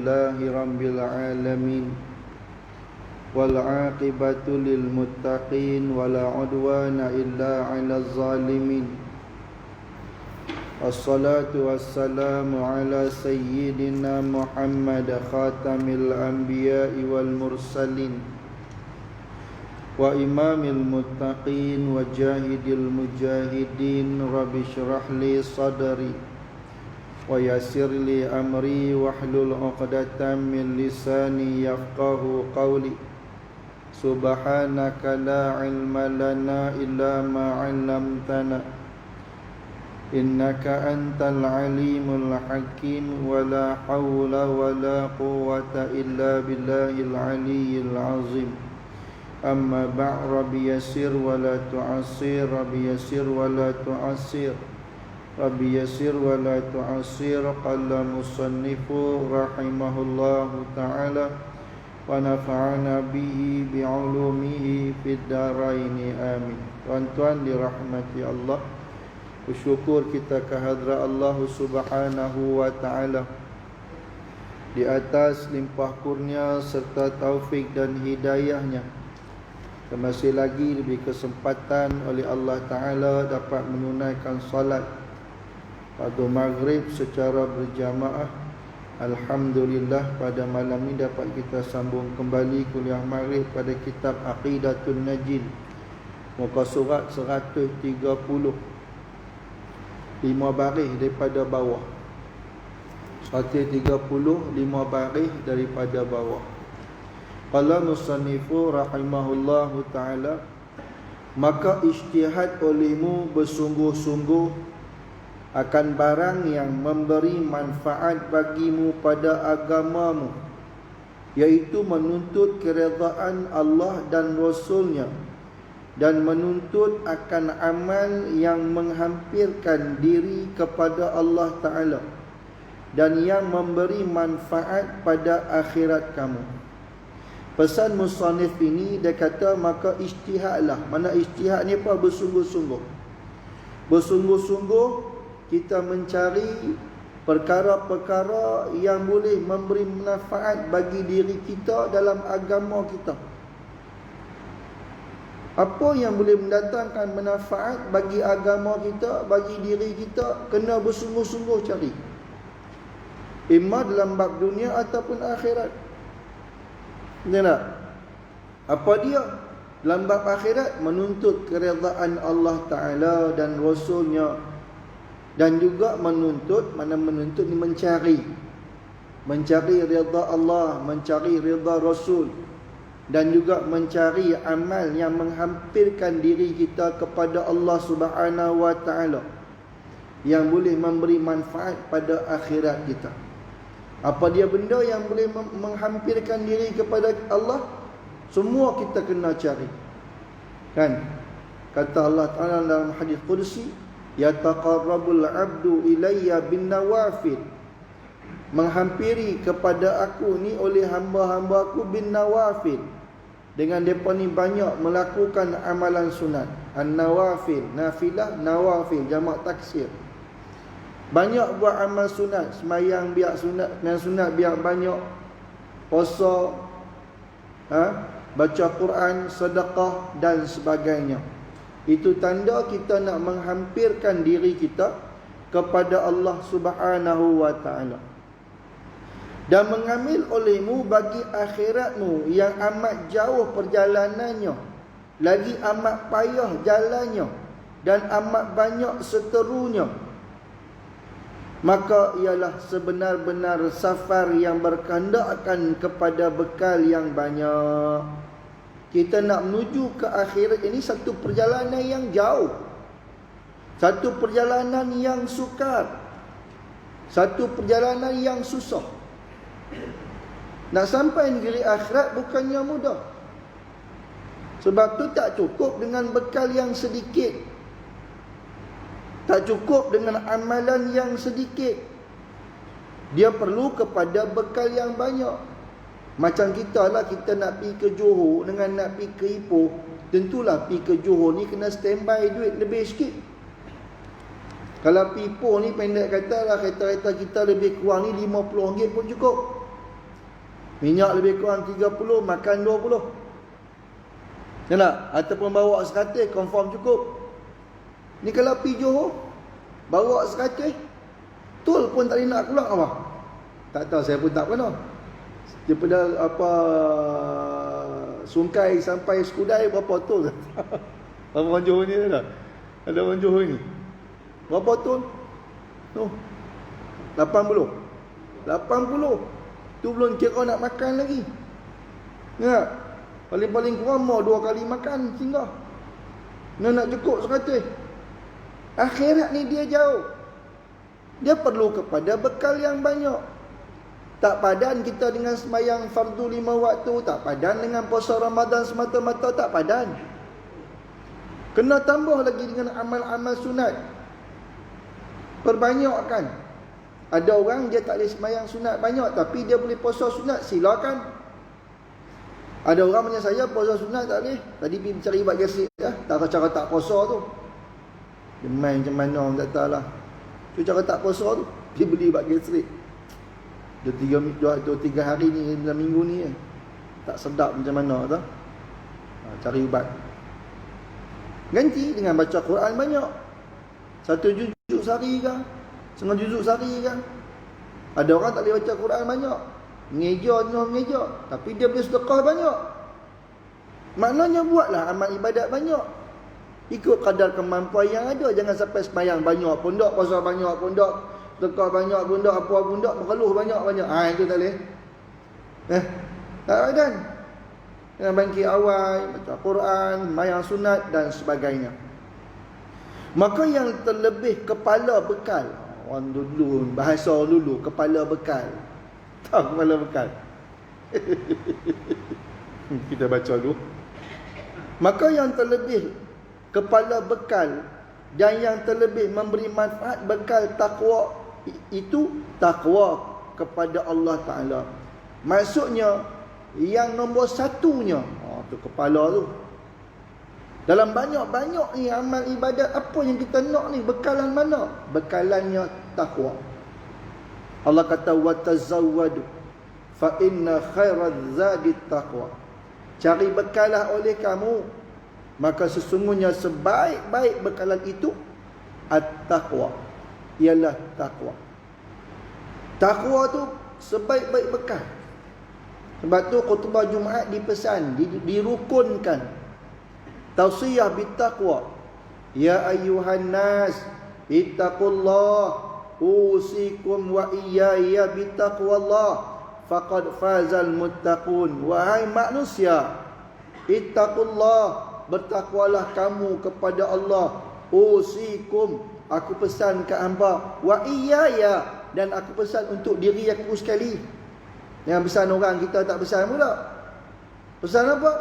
لله رب العالمين والعاقبة للمتقين ولا عدوان إلا على الظالمين والصلاة والسلام على سيدنا محمد خاتم الأنبياء والمرسلين وإمام المتقين وجاهد المجاهدين رب اشرح لي صدري ويسر لي أمري واحلل عقدة من لساني يفقه قولي سبحانك لا علم لنا إلا ما علمتنا إنك أنت العليم الحكيم ولا حول ولا قوة إلا بالله العلي العظيم أما بعد رب يسر ولا تعسر رب يسر ولا تعسر رب يسر ولا تعسر قال مصنف رحمه الله تعالى ونفعنا به بعلومه في الدارين آمين. Tuan-tuan dirahmati Allah, bersyukur kita kehadrat Allah Subhanahu wa taala di atas limpah kurnia serta taufik dan hidayahnya. Masih lagi diberi kesempatan oleh Allah Ta'ala dapat menunaikan salat pada maghrib secara berjamaah. Alhamdulillah, pada malam ini dapat kita sambung kembali kuliah maghrib pada kitab Aqidatun Najin, muka surat 130, 5 baris daripada bawah. 130, 5 baris daripada bawah. Qala musannifu rahimahullahu ta'ala, maka ijtihad olehmu bersungguh-sungguh akan barang yang memberi manfaat bagimu pada agamamu, yaitu menuntut keredaan Allah dan Rasulnya, dan menuntut akan amal yang menghampirkan diri kepada Allah Ta'ala dan yang memberi manfaat pada akhirat kamu. Pesan musannif ini, dia kata maka ijtihadlah. Mana ijtihad ni apa? Bersungguh-sungguh. Bersungguh-sungguh kita mencari perkara-perkara yang boleh memberi manfaat bagi diri kita dalam agama kita. Apa yang boleh mendatangkan manfaat bagi agama kita, bagi diri kita, kena bersungguh-sungguh cari. Imma dalam bab dunia ataupun akhirat. Betul tak? Apa dia? Dalam bab akhirat, menuntut keredaan Allah Ta'ala dan Rasulnya, dan juga menuntut, mana menuntut ni mencari redha Allah, mencari redha Rasul, dan juga mencari amal yang menghampirkan diri kita kepada Allah Subhanahu wa Ta'ala, yang boleh memberi manfaat pada akhirat kita. Apa dia benda yang boleh menghampirkan diri kepada Allah? Semua kita kena cari. Kan? Kata Allah Ta'ala dalam hadis qudsi, yataqarrabul 'abdu ilayya bin nawafil. Menghampiri kepada aku ni oleh hamba-hamba aku bin nawafil. Dengan depa ni banyak melakukan amalan sunat. An-nawafil, nafilah, nawafil, jamak taksir. Banyak buat amal sunat, semayang biar sunat, dan sunat biar banyak, puasa, baca Quran, sedekah dan sebagainya. Itu tanda kita nak menghampirkan diri kita kepada Allah Subhanahu wa Ta'ala. Dan mengambil olehmu bagi akhiratmu yang amat jauh perjalanannya, lagi amat payah jalannya, dan amat banyak seterunya. Maka ialah sebenar-benar safar yang berkehendakkan kepada bekal yang banyak. Kita nak menuju ke akhirat ini satu perjalanan yang jauh, satu perjalanan yang sukar, satu perjalanan yang susah. Nak sampai negeri akhirat bukannya mudah. Sebab tu tak cukup dengan bekal yang sedikit, tak cukup dengan amalan yang sedikit. Dia perlu kepada bekal yang banyak. Macam kita lah, kita nak pergi ke Johor dengan nak pergi ke Ipoh, tentulah pergi ke Johor ni kena standby duit lebih sikit. Kalau pergi Ipoh ni pendek kata lah, kereta-kereta kita lebih kurang ni RM50 pun cukup. Minyak lebih kurang 30, makan 20. Ya tak? Ataupun bawa 100, confirm cukup. Ni kalau pergi Johor, bawa 100, tol pun tak boleh nak keluar apa? Tak tahu, saya pun tak pernah. Daripada apa Sungkai sampai Skudai berapa tol? Berapa orang Johor ni ada? Ada orang Johor ni. Berapa tol? Tu. 80. 80. Tu belum kira nak makan lagi. Ya. Paling-paling kurang mau 2 kali makan singgah. Nak cukup 100. Akhirat ni dia jauh. Dia perlu kepada bekal yang banyak. Tak padan kita dengan sembahyang fardu 5 waktu, tak padan dengan puasa Ramadan semata-mata, tak padan. Kena tambah lagi dengan amal-amal sunat. Perbanyakkan. Ada orang dia tak boleh sembahyang sunat banyak, tapi dia boleh puasa sunat, silakan. Ada orang macam saya puasa sunat tak boleh. Tadi pergi cari bak gasik dah, tak tahu cara tak puasa tu. Dia main macam mana orang tak tahu lah. Tu cara tak puasa tu, dia beli bak gasik. 2-3 hari ni, dalam minggu ni tak sedap macam mana tu. Cari ubat. Ganti dengan baca Quran banyak. 1 juzuk sehari ke, 1/2 juzuk sehari ke. Ada orang tak boleh baca Quran banyak, mengeja, tapi dia boleh sedekah banyak. Maknanya buatlah amal ibadat banyak, ikut kadar kemampuan yang ada. Jangan sampai sembahyang banyak pun tak, puasa banyak pun tak, sedekah banyak pun tak, apa pun tak, mengeluh banyak-banyak. Itu tak boleh. Tak ada. Dengan bangkit awal, baca Quran, sembahyang sunat dan sebagainya. Maka yang terlebih kepala bekal, orang dulu, bahasa dulu, kepala bekal. Tahu kepala bekal? Kita baca dulu. Maka yang terlebih kepala bekal dan yang terlebih memberi manfaat bekal takwa itu takwa kepada Allah Ta'ala. Maksudnya yang nombor satunya, tu kepala tu. Dalam banyak-banyak ni amal ibadat, apa yang kita nak ni, bekalan mana? Bekalannya takwa. Allah kata watazawwadu fa inna khairaz zadi taqwa. Cari bekalah oleh kamu, maka sesungguhnya sebaik-baik bekalan itu at-taqwa, ialah takwa. Takwa tu sebaik-baik bekal. Sebab tu khutbah Jumaat dipesan, dirukunkan. Tausiyah bittaqwa. Ya ayyuhan nas ittaqullah usikum wa iyaya bittaqwallah faqad fazal muttaqun. Wahai manusia, ittaqullah, bertakwalah kamu kepada Allah. Usikum, aku pesan ke hamba, wa iyaya, dan aku pesan untuk diri aku sekali. Yang pesan orang kita tak pesan pula. Pesan apa?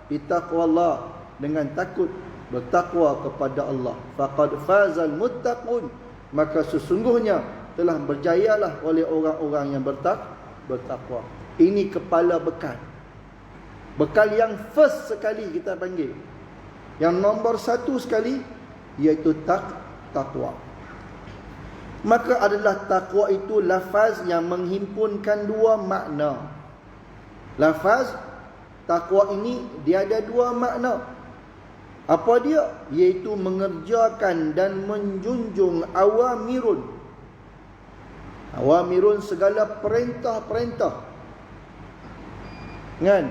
Bittaqwallah, dengan takut, bertakwa kepada Allah. Faqad fazal muttaqun, maka sesungguhnya telah berjayalah oleh orang-orang yang bertakwa. Ini kepala bekal. Bekal yang first sekali kita panggil, yang nombor satu sekali, iaitu takwa. Maka adalah takwa itu lafaz yang menghimpunkan dua makna. Lafaz takwa ini dia ada dua makna. Apa dia? Iaitu mengerjakan dan menjunjung awamirun. Awamirun segala perintah-perintah. Kan?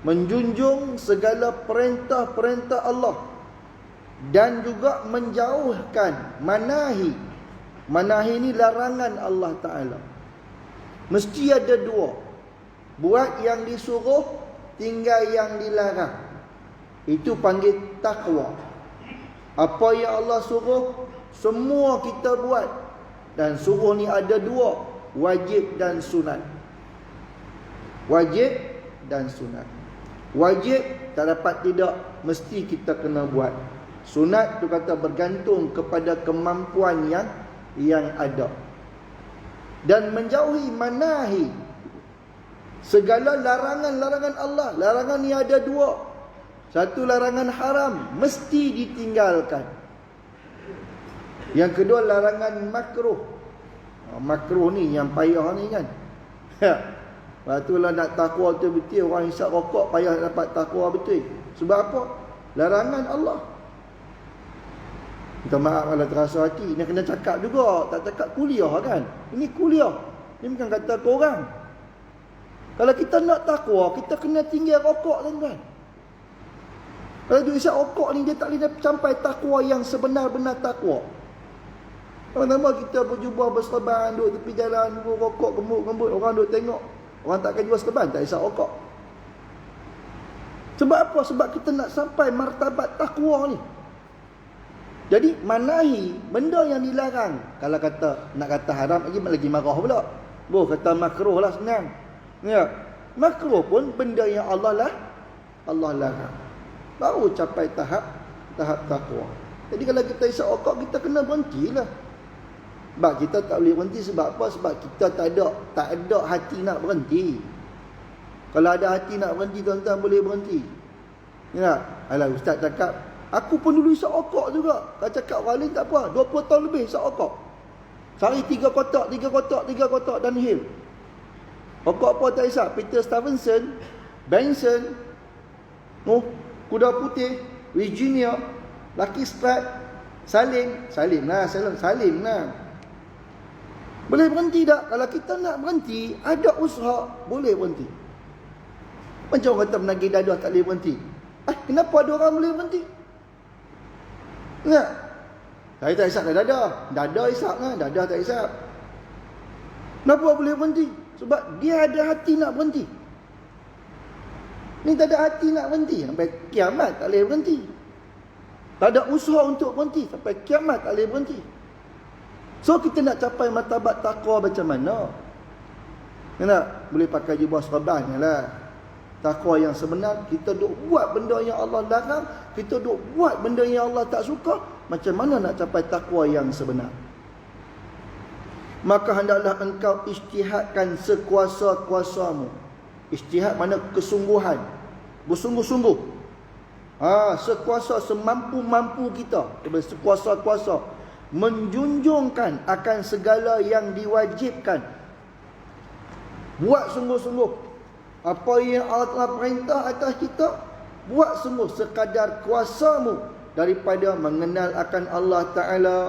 Menjunjung segala perintah-perintah Allah. Dan juga menjauhkan manahi. Manahi ini larangan Allah Ta'ala. Mesti ada dua. Buat yang disuruh, tinggal yang dilarang. Itu panggil takwa. Apa yang Allah suruh, semua kita buat. Dan suruh ni ada dua, wajib dan sunat. Wajib dan sunat. Wajib tak dapat tidak, mesti kita kena buat. Sunat tu kata bergantung kepada kemampuan yang ada. Dan menjauhi manahi, segala larangan-larangan Allah. Larangan ni ada dua. Satu, larangan haram, mesti ditinggalkan. Yang kedua, larangan makruh. Makruh ni yang payah ni kan. Lepas tu lah nak takwa betul-betul, orang hisap rokok payah dapat takwa betul. Sebab apa? Larangan Allah. Minta maaf kalau terasa hati. Ini kena cakap juga. Tak cakap kuliah kan. Ini kuliah. Ini bukan kata korang. Kalau kita nak takwa, kita kena tinggal rokok tuan-tuan. Kalau dia isap rokok ni, dia tak boleh sampai takwa yang sebenar-benar takwa. Pertama kita berjubah berserban, duduk tepi jalan, duduk rokok, gembut-gembut. Orang duduk tengok. Orang takkan jual serban, tak isap rokok. Sebab apa? Sebab kita nak sampai martabat takwa ni. Jadi manahi benda yang dilarang. Kalau kata nak kata haram lagi marah pula. Kata makruh lah senang. Ya. Makruh pun benda yang Allah larang. Baru capai tahap takwa. Jadi kalau kita isap rokok, kita kena berhentilah. Sebab kita tak boleh berhenti sebab apa? Sebab kita tak ada hati nak berhenti. Kalau ada hati nak berhenti, tuan-tuan boleh berhenti. Ya. Alah ustaz cakap, aku pun dulu isap rokok juga. Kalau cakap orang lain tak apa, 20 tahun lebih isap rokok. Sehari 3 kotak dan hil. Rokok apa tak isap? Peter Stuyvesant, Benson, Kuda Putih, Virginia, Lucky Strike, Salim lah. Boleh berhenti tak? Kalau kita nak berhenti, ada usaha, boleh berhenti. Macam orang kata menagih dadah tak boleh berhenti. Kenapa ada orang boleh berhenti? Ingat? Saya tak isap dadah. Dadah isap kan? Dadah tak isap. Kenapa boleh berhenti? Sebab dia ada hati nak berhenti. Ni tak ada hati nak berhenti. Sampai kiamat tak boleh berhenti. Tak ada usaha untuk berhenti. Sampai kiamat tak boleh berhenti. So kita nak capai martabat takwa macam mana? Nak boleh pakai jubah serban lah. Takwa yang sebenar, kita duk buat benda yang Allah larang, kita duk buat benda yang Allah tak suka. Macam mana nak capai takwa yang sebenar? Maka hendaklah engkau ijtihadkan sekuasa-kuasamu. Ijtihad mana kesungguhan, bersungguh-sungguh. Sekuasa, semampu-mampu kita, sekuasa-kuasa, menjunjungkan akan segala yang diwajibkan. Buat sungguh-sungguh. Apa yang Allah telah perintah atas kita, buat sungguh sekadar kuasamu daripada mengenal akan Allah Ta'ala.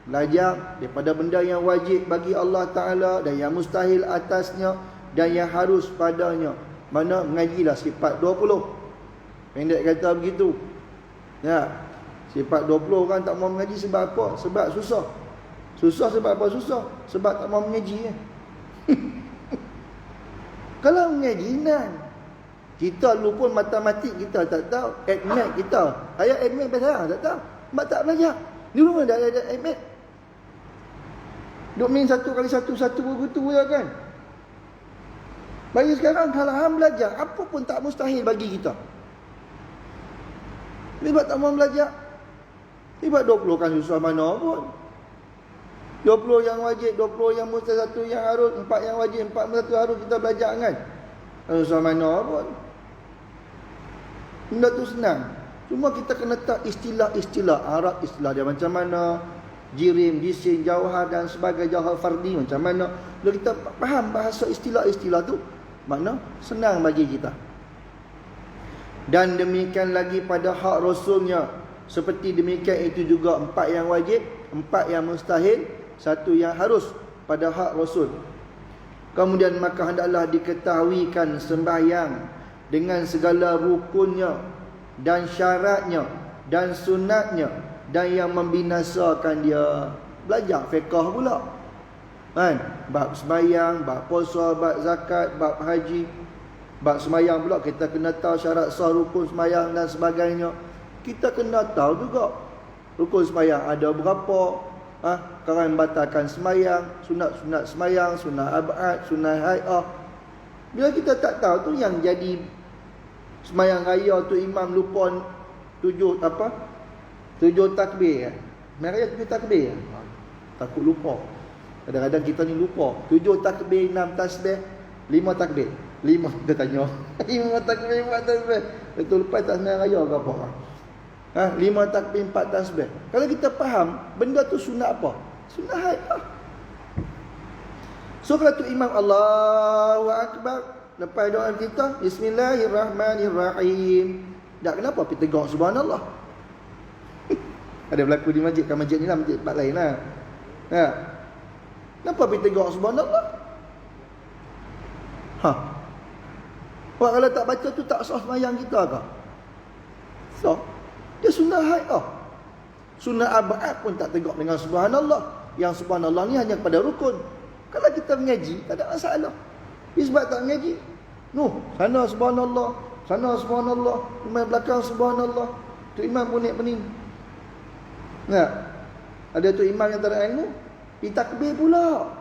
Belajar daripada benda yang wajib bagi Allah Ta'ala dan yang mustahil atasnya dan yang harus padanya. Mana mengajilah sifat 20. Pendek kata begitu. Ya. Sifat 20 orang tak mau mengaji sebab apa? Sebab susah. Susah sebab apa susah? Sebab tak mau mengaji. Kalau mengaji senang. Kita dulu pun matematik kita tak tahu. Admat kita. Saya admat pasal tak tahu. Sebab tak belajar. Dulu pun dah ada admat. Duk main 1 kali 1 begitu je kan. Bagi sekarang kalau hang belajar, apa pun tak mustahil bagi kita. Sebab tak mau belajar. Sebab 20 kan susah mana pun. 20 yang wajib, 20 yang mustahil, 1 yang harus, 4 yang wajib, 4 1 harus kita belajar kan. Susah mana pun. Benda tu senang. Cuma kita kena tahu istilah-istilah Arab, istilah dia macam mana, jirim, jisim, jauhar dan sebagainya, jauhar fardi macam mana. Bila kita faham bahasa istilah-istilah tu, makna senang bagi kita. Dan demikian lagi pada hak Rasulnya. Seperti demikian itu juga 4 yang wajib, 4 yang mustahil, 1 yang harus pada hak Rasul. Kemudian maka hendaklah diketahuikan sembahyang dengan segala rukunnya dan syaratnya dan sunatnya dan yang membinasakan dia. Belajar fiqh pula kan, bab sembahyang, bab puasa, bab zakat, bab haji. Bab sembahyang pula kita kena tahu syarat sah, rukun sembahyang dan sebagainya. Kita kena tahu juga rukun sembahyang ada berapa, perkara yang batalkan sembahyang, sunat-sunat sembahyang, sunat abad, sunat hai'ah. Bila kita tak tahu tu yang jadi sembahyang raya tu imam lupa 7 takbir. Sembahyang raya 7 takbir. Takut lupa. Kadang-kadang kita ni lupa. 7 takbir, 6 tasbih, 5 takbir. 5 kita tanya. 5 takbir, 4 tasbih. Betul lepas tak sembahyang raya ke apa? 5 takbir, 4 tasbih. Kalau kita faham benda tu sunat apa? Sunat hai'ah. So Surah tu Imam Allahu Akbar. Lepas doa kita, Bismillahirrahmanirrahim. Tak kenapa pergi tegak subhanallah. Ada berlaku di masjid. Kan masjid ni lah, masjid tempat lain lah. Ha. Kenapa pergi tegak subhanallah? Ha. Orang kalau tak baca tu tak sah sembahyang kita ke? Sah. Dia sunnah haid tau. Sunnah abad pun tak tegak dengan subhanallah. Yang subhanallah ni hanya pada rukun. Kalau kita mengaji, tak ada masalah. Dia sebab tak mengaji. Sana subhanallah, sana subhanallah, imam belakang subhanallah. Tu imam punik pening. Nah, ada tu imam yang tak ada ilmu, ditakbir pula.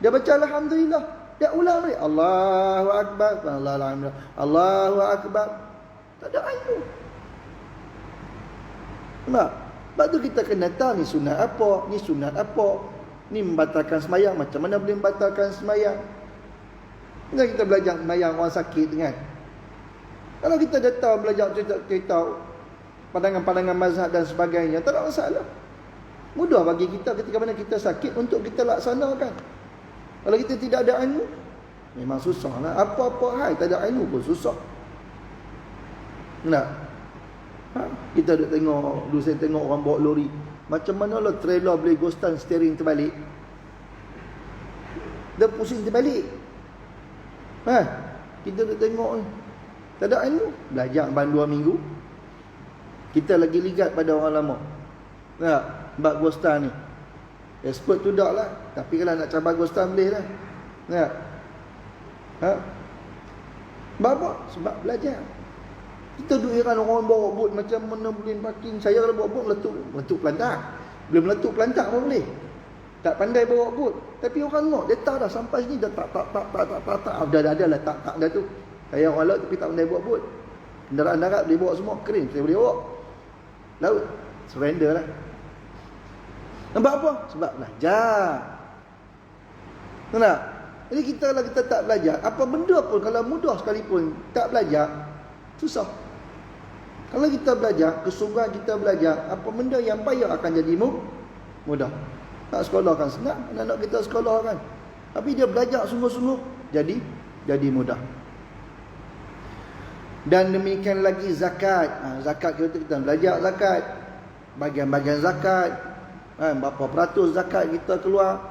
Dia baca alhamdulillah, dia ulang lagi Allahu akbar, alhamdulillah, Allahu akbar. Tak ada ilmu. Nah, sebab tu kita kena tahu ni sunat apa, ni sunat apa. Ni membatalkan sembahyang, macam mana boleh membatalkan sembahyang? Kalau kita belajar sembahyang orang sakit kan. Kalau kita dah tahu belajar cerita pandangan-pandangan mazhab dan sebagainya, tak ada masalah. Mudah bagi kita ketika mana kita sakit untuk kita laksanakan. Kalau kita tidak ada ilmu, memang susah lah. Apa-apa hal tak ada ilmu pun susah. Nah, kita duk tengok, dulu saya tengok orang bawa lori. Macam mana lah trailer boleh ghostan steering terbalik. Dia pusing terbalik. Kita duk tengok ni. Tak ada ilmu. Belajar ban 2 minggu. Kita lagi ligat pada orang lama. Bab ghostan ni. Expert tu tak lah. Tapi kalau nak cabar ghostan boleh lah. Sebab apa? Sebab belajar. Kita duk heran orang bawa bot macam mana boleh parking. Saya kalau bawa bot meletup pelantak. Belum meletup pelantak pun boleh. Tak pandai bawa bot. Tapi orang ngok, dia tahu dah sampai sini dah tak. Dah ada lah tak dah tu. Saya orang laut tapi tak pandai bawa bot. Kenderaan darat boleh bawa semua, keren saya boleh bawa. Laut, surrender lah. Nampak apa? Sebab belajar. Kenapa? Jadi kalau kita tak belajar, apa benda pun kalau mudah sekalipun tak belajar, susah. Kalau kita belajar, kesungguhan kita belajar, apa benda yang payah akan jadi mudah. Nak sekolah kan senang, anak kita sekolah kan. Tapi dia belajar sungguh-sungguh, jadi mudah. Dan demikian lagi zakat. Zakat kita belajar zakat. Bagian-bagian zakat. Berapa peratus zakat kita keluar.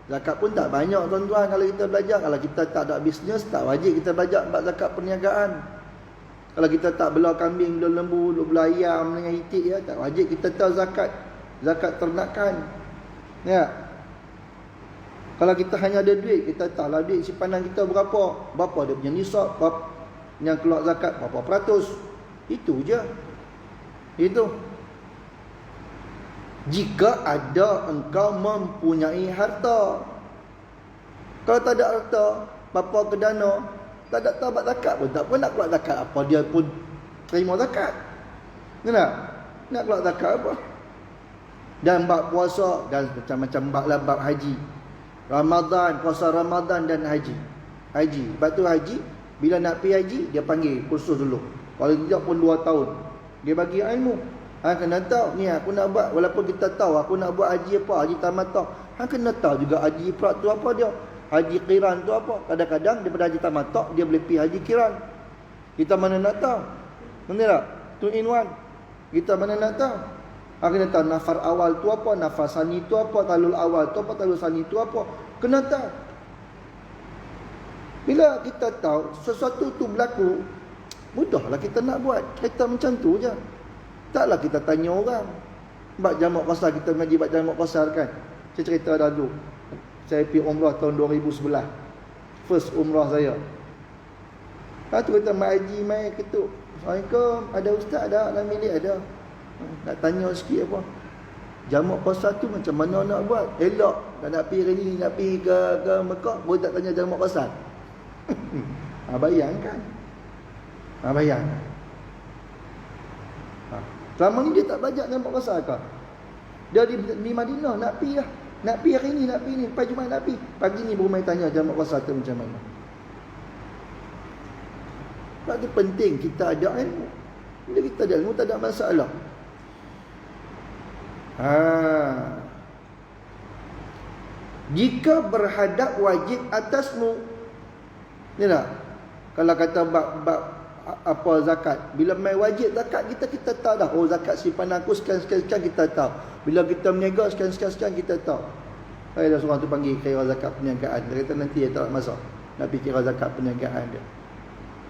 Zakat pun tak banyak tuan-tuan kalau kita belajar. Kalau kita tak ada bisnes, tak wajib kita belajar bab zakat perniagaan. Kalau kita tak belah kambing, belah lembu, belah ayam dengan itik, ya, tak wajib kita tahu zakat. Zakat ternakan. Ya. Kalau kita hanya ada duit, kita tahulah duit simpanan kita berapa dia punya nisab, yang keluar zakat berapa peratus. Itu je. Itu. Jika ada engkau mempunyai harta. Kalau tak ada harta, berapa ke dana, tak ada tabat zakat pun, tak pun nak keluar zakat apa, dia pun terima zakat. Kenapa? Nak keluar zakat apa? Dan bab puasa, dan macam-macam bab haji. Ramadan, puasa Ramadan dan haji. Sebab tu haji, bila nak pergi haji, dia panggil kursus dulu. Kalau tidak pun 2 tahun. Dia bagi ilmu. Kena tahu, ni aku nak buat, walaupun kita tahu aku nak buat haji apa, haji tamattu. Kena tahu juga haji ifrad tu apa dia. Haji qiran tu apa. Kadang-kadang daripada haji tamattu, dia boleh pergi haji qiran. Kita mana nak tahu? Betul tak? 2 in 1. Kita mana nak tahu? Kena tahu nafar awal tu apa, nafar sani tu apa, talul awal tu apa, talul sani tu apa. Kena tahu. Bila kita tahu sesuatu tu berlaku, mudahlah kita nak buat. Kita macam tu je. Taklah kita tanya orang. Bab jamak qasar, kita mengaji bab jamak qasar kan. Saya cerita dulu. Saya pergi umrah tahun 2011. First umrah saya. Tu kata mak haji mai ketuk. Assalamualaikum, ada ustaz ada dalam bilik ada. Nak tanya sikit apa. Jamak qasar tu macam mana nak buat? Elok. Tak nak pergi hari ni, nak pergi ke Mekah, boleh tak tanya jamak qasar? Bayangkan. Bayangkan. Selama ni dia tak belajar jamak qasar ke? Dia di Madinah nak pergi lah. Nak pergi hari ni, nak pergi ni. Pagi Jumaat nak pergi. Pagi ni baru main tanya jamak qasar tu macam mana. Sebab tu penting kita ada ilmu. Bila kita ada ilmu tak ada masalah. jika berhadap wajib atasmu. Ni tak? Kalau kata bab apa zakat, bila mai wajib zakat kita tahu dah. Oh, zakat simpanan aku sekian kita tahu. Bila kita berniaga sekian kita tahu. Ada seorang tu panggil kira zakat perniagaan. Dia kata nanti dia tak masuk nak fikir zakat perniagaan dia.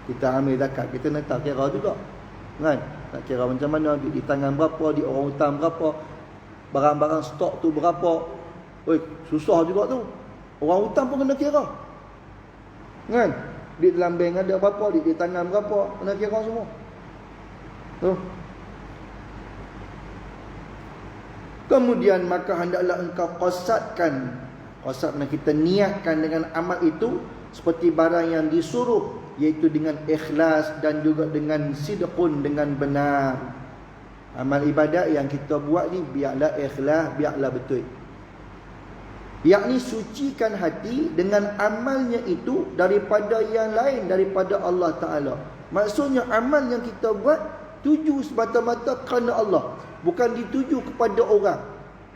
Kita ambil zakat, kita nak tak kira juga. Kan? Nak kira macam mana, di tangan berapa, di orang hutang berapa, barang-barang stok tu berapa. Oi, susah juga tu. Orang hutang pun kena kira. Kan? Di dalam bank ada berapa, di tangan berapa, kena kira semua. Tu. Kemudian maka hendaklah engkau qasadkan. Qasad makna kita niatkan dengan amal itu seperti barang yang disuruh, iaitu dengan ikhlas dan juga dengan sidqun, dengan benar. Amal ibadat yang kita buat ni biarlah ikhlas, biarlah betul. Yakni sucikan hati dengan amalnya itu daripada yang lain, daripada Allah Ta'ala. Maksudnya amal yang kita buat tuju semata-mata kerana Allah, bukan dituju kepada orang.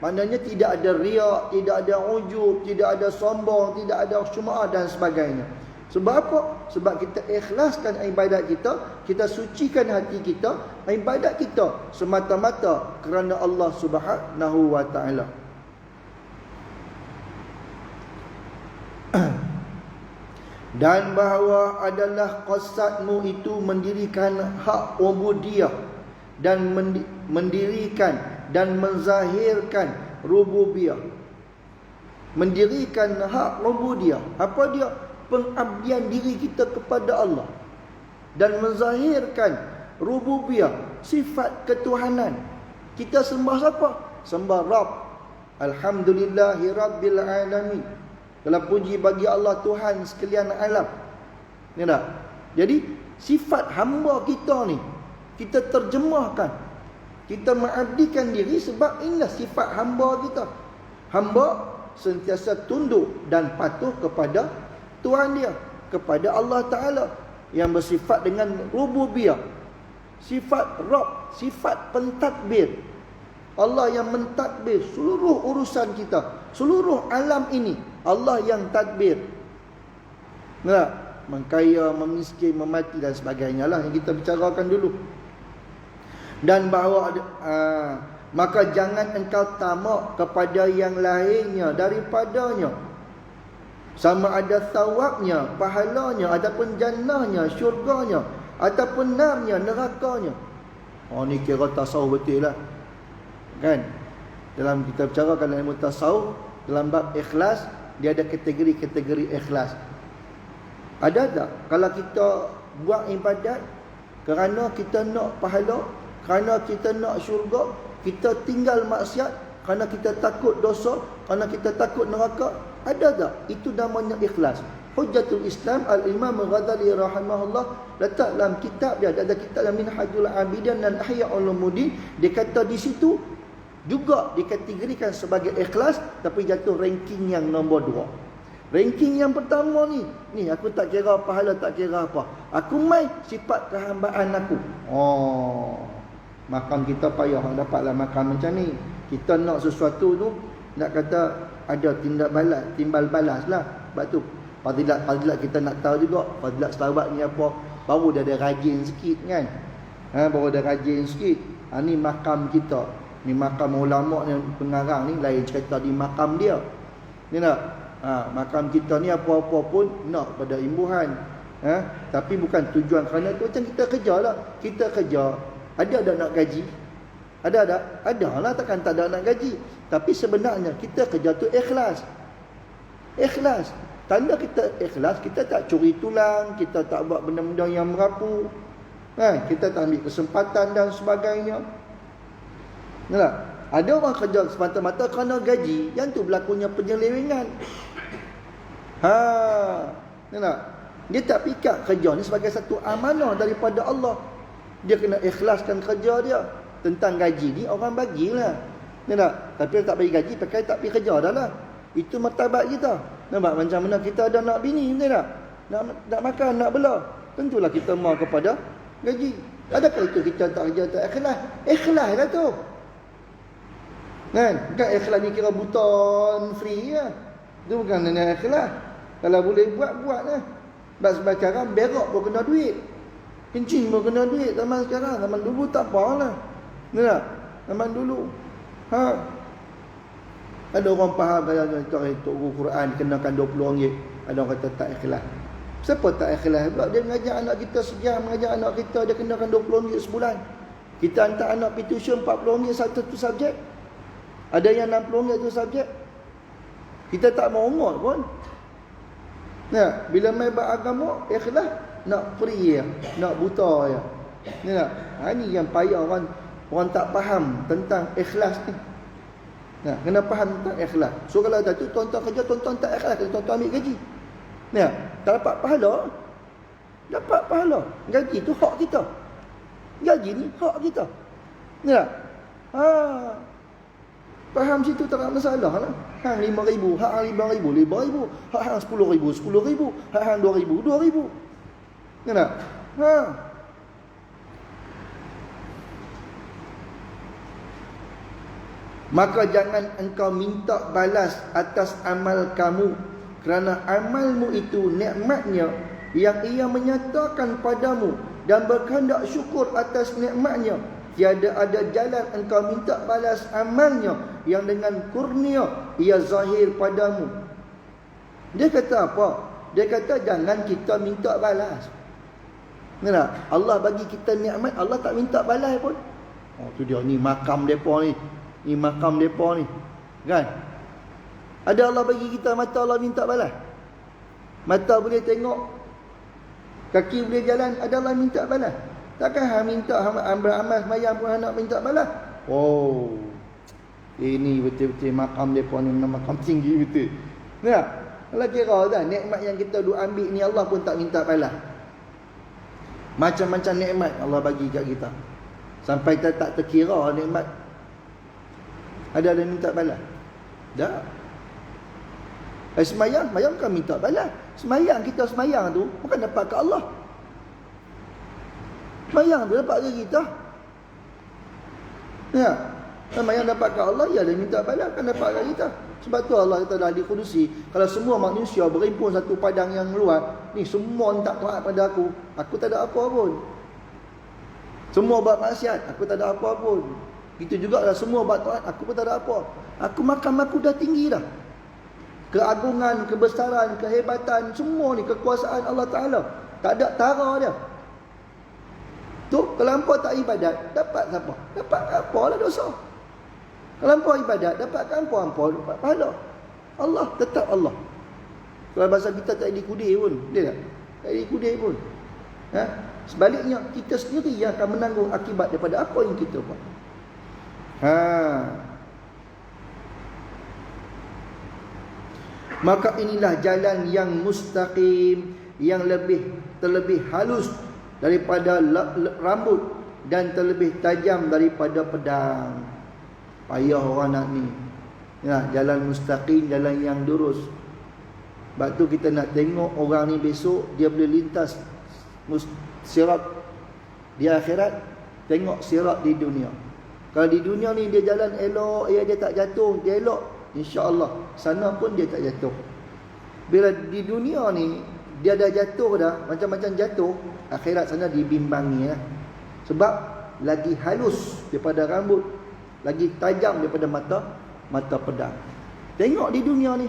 Maknanya tidak ada riak, tidak ada ujub, tidak ada sombong, tidak ada syum'ah dan sebagainya. Sebab apa? Sebab kita ikhlaskan ibadat kita, kita sucikan hati kita, ibadat kita semata-mata kerana Allah Subhanahu wa Ta'ala. Dan bahawa adalah qasadmu itu mendirikan hak ubudiyah dan mendirikan dan menzahirkan rububiyah. Mendirikan hak rububiyah, apa dia? Pengabdian diri kita kepada Allah, dan menzahirkan rububiyah, sifat ketuhanan. Kita sembah siapa? Sembah Rabb. Alhamdulillahi Rabbil Alamin. Kalau puji bagi Allah Tuhan sekalian alam. Ni tak? Jadi sifat hamba kita ni kita terjemahkan. Kita mengabdikan diri sebab inilah sifat hamba kita. Hamba sentiasa tunduk dan patuh kepada Tuhan dia, kepada Allah Ta'ala yang bersifat dengan rububiyah. Sifat Rabb, sifat pentadbir. Allah yang mentadbir seluruh urusan kita, seluruh alam ini. Allah yang tadbir. Nah, mengkaya, memiskin, memati dan sebagainya lah yang kita bicarakan dulu. Dan bahawa maka jangan engkau tamak kepada yang lainnya daripadanya, sama ada thawabnya, pahalanya, ataupun jannahnya, syurganya, ataupun narnya, nerakanya. Oh, ni kira tasawuf betul lah. Kan? Dalam kita bicarakan ilmu tasawuf, dalam bab ikhlas, dia ada kategori-kategori ikhlas. Ada tak? Kalau kita buat ibadat kerana kita nak pahala, kerana kita nak syurga, kita tinggal maksiat kerana kita takut dosa, kerana kita takut neraka, ada tak? Itu namanya ikhlas. Hujjatul Islam Al-Imam Ghazali rahimahullah letak dalam kitab dia, ada kitab Minhajul Abidin dan Ihya Ulumuddin, dia kata di situ juga dikategorikan sebagai ikhlas, tapi jatuh ranking yang nombor 2. Ranking yang pertama ni aku tak kira pahala, tak kira apa, aku mai sifat kehambaan aku. Oh, makan kita payah dapatlah makan macam ni. Kita nak sesuatu tu, nak kata ada timbal balas lah. Sebab tu fadilat kita nak tahu juga. Fadilat selawat ni apa, baru dia ada rajin sikit kan. Baru ada rajin sikit. Ni makam kita, ni makam ulama yang pengarang ni, lain cerita di makam dia. Ni tak? Makam kita ni apa-apa pun nak pada imbuhan. Tapi bukan tujuan kerana tu. Macam kita kerja lah. Kita kerja, ada nak gaji? Ada tak? Ada lah, takkan tak ada nak gaji. Tapi sebenarnya kita kerja tu ikhlas. Ikhlas. Tanda kita ikhlas, kita tak curi tulang, kita tak buat benda-benda yang merapu, kita tak ambil kesempatan dan sebagainya. Nampak? Ada orang kerja semata-mata kerana gaji, yang tu berlakunya penyelewengan. Nampak? Dia tak pikir kerja ni sebagai satu amanah daripada Allah. Dia kena ikhlaskan kerja dia. Tentang gaji ni orang bagilah. Nampak? Tapi dia tak bagi gaji, pakai tak pergi kerja dah lah. Itu martabat kita. Nampak macam mana kita ada nak bini, betul tak? Nak makan, nak bela. Tentulah kita mau kepada gaji. Adakah itu kita tak kerja, tak ikhlas? Ikhlas lah tu. Kan? Bukan ikhlas ni kira buta free ya. Itu bukan dengan ikhlas. Kalau boleh buat lah. Sebab sekarang berak pun kena duit, kencing pun kena duit. Zaman sekarang, zaman dulu tak apalah. Tak? Zaman dulu ada orang faham kalau itu Quran kenakan RM20. Ada orang kata tak ikhlas. Siapa tak ikhlas? Sebab dia mengajar anak kita sejam, mengajar anak kita dia kenakan RM20 sebulan. Kita hantar anak pergi tuition RM40 satu subjek. Ada yang RM60 tu subjek. Kita tak mau umur pun. Nah, bila main beragama ikhlas, nak free ya, nak buta ya. Ni tak? Ini yang payah orang tak faham tentang ikhlas ni. Nah, kena faham tentang ikhlas. So kalau dah tu tuan-tuan kerja, tuan-tuan tak ikhlas, tuan-tuan ambil gaji. Nah, tak dapat pahala. Dapat pahala. Gaji tu hak kita. Gaji ni hak kita. Ni tak? Faham situ tak ada masalah lah. Hang RM5,000, hak hang RM5,000, RM5,000, hak hang RM10,000, RM10,000, hak hang RM2,000, RM2,000. Kenapa? Maka jangan engkau minta balas atas amal kamu, kerana amalmu itu nikmatnya yang ia menyatakan padamu, dan berkehendak syukur atas nikmatnya. Tiada ada jalan engkau minta balas amalnya yang dengan kurnia ia zahir padamu. Dia kata apa? Dia kata jangan kita minta balas. Kenapa? Allah bagi kita nikmat, Allah tak minta balas pun. Oh tu dia, ni makam depa ni. Ni makam depa ni. Kan? Ada Allah bagi kita mata, Allah minta balas? Mata boleh tengok, kaki boleh jalan, ada Allah minta balas? Takkan hang minta beramal sembahyang pun hang nak minta balas? Oh. Ini betul-betul makam depa ni makam tinggi betul. Nah, kalau kira dah nikmat yang kita duk ambil ni Allah pun tak minta balas. Macam-macam nikmat Allah bagi kat kita. Sampai kita tak terkira nikmat. Ada yang minta balas? Tak. Sembahyang kan minta balas. Sembahyang kita sembahyang tu bukan dapat ke Allah. Sembahyang tu dapat ke kita. Ya. Sembahyang dapat ke Allah, ya dia minta balas kan dapat ke kita. Sebab tu Allah kata dalam Al-Qudusi, kalau semua manusia berhimpun satu padang yang luas, ni semua tak taat pada aku tak ada apa pun. Semua buat maksiat, aku tak ada apa pun. Itu juga lah semua buat taat, aku pun tak ada apa. Makam aku dah tinggi dah. Keagungan, kebesaran, kehebatan, semua ni kekuasaan Allah Ta'ala. Tak ada tara dia. Tu, kalau hampa tak ibadat, dapat siapa? Dapat apa lah dosa. Kalau hampa ibadat, dapat hampa dapat pahala. Allah, tetap Allah. Kalau bahasa kita tak ada kudir pun, dia tak? Tak ada kudir pun. Sebaliknya, kita sendiri yang akan menanggung akibat daripada apa yang kita buat. Maka inilah jalan yang mustaqim, yang terlebih halus daripada rambut dan terlebih tajam daripada pedang. Payah orang nak ni. Ya, jalan mustaqim, jalan yang lurus. Sebab tu kita nak tengok orang ni besok dia boleh lintas sirat di akhirat, tengok sirat di dunia. Kalau di dunia ni dia jalan elok, dia tak jatuh, dia elok, insya-Allah sana pun dia tak jatuh. Bila di dunia ni dia dah jatuh dah, macam-macam jatuh, akhirat sana dibimbangi lah. Sebab lagi halus daripada rambut, lagi tajam daripada mata pedang. Tengok di dunia ni.